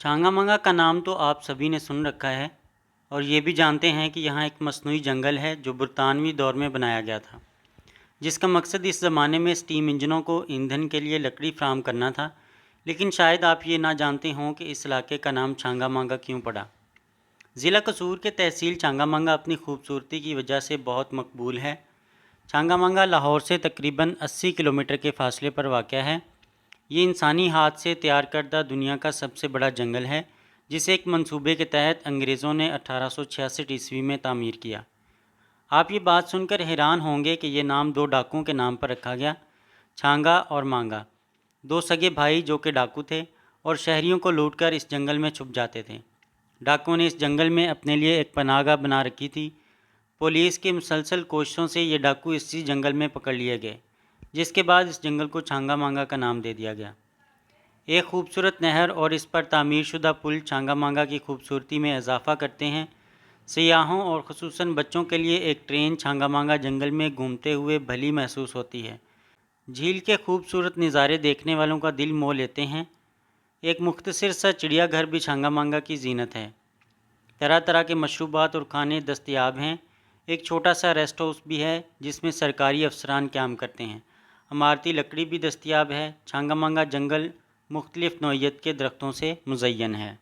چھانگا منگا کا نام تو آپ سبھی نے سن رکھا ہے اور یہ بھی جانتے ہیں کہ یہاں ایک مصنوعی جنگل ہے جو برطانوی دور میں بنایا گیا تھا، جس کا مقصد اس زمانے میں اسٹیم انجنوں کو ایندھن کے لیے لکڑی فراہم کرنا تھا۔ لیکن شاید آپ یہ نہ جانتے ہوں کہ اس علاقے کا نام چھانگا مانگا کیوں پڑا۔ ضلع قصور کے تحصیل چھانگا مانگا اپنی خوبصورتی کی وجہ سے بہت مقبول ہے۔ چھانگا مانگا لاہور سے تقریباً 80 کلومیٹر کے فاصلے پر واقع ہے۔ یہ انسانی ہاتھ سے تیار کردہ دنیا کا سب سے بڑا جنگل ہے، جسے ایک منصوبے کے تحت انگریزوں نے 1866 عیسوی میں تعمیر کیا۔ آپ یہ بات سن کر حیران ہوں گے کہ یہ نام دو ڈاکوؤں کے نام پر رکھا گیا، چھانگا اور مانگا، دو سگے بھائی جو کہ ڈاکو تھے اور شہریوں کو لوٹ کر اس جنگل میں چھپ جاتے تھے۔ ڈاکوؤں نے اس جنگل میں اپنے لیے ایک پناہ گاہ بنا رکھی تھی۔ پولیس کی مسلسل کوششوں سے یہ ڈاکو اسی جنگل میں پکڑ لیے گئے، جس کے بعد اس جنگل کو چھانگا مانگا کا نام دے دیا گیا۔ ایک خوبصورت نہر اور اس پر تعمیر شدہ پل چھانگا مانگا کی خوبصورتی میں اضافہ کرتے ہیں۔ سیاحوں اور خصوصاً بچوں کے لیے ایک ٹرین چھانگا مانگا جنگل میں گھومتے ہوئے بھلی محسوس ہوتی ہے۔ جھیل کے خوبصورت نظارے دیکھنے والوں کا دل موہ لیتے ہیں۔ ایک مختصر سا چڑیا گھر بھی چھانگا مانگا کی زینت ہے۔ طرح طرح کے مشروبات اور کھانے دستیاب ہیں۔ ایک چھوٹا سا ریسٹ ہاؤس بھی ہے جس میں سرکاری افسران قیام کرتے ہیں۔ عمارتی لکڑی بھی دستیاب ہے۔ چھانگا مانگا جنگل مختلف نوعیت کے درختوں سے مزین ہے۔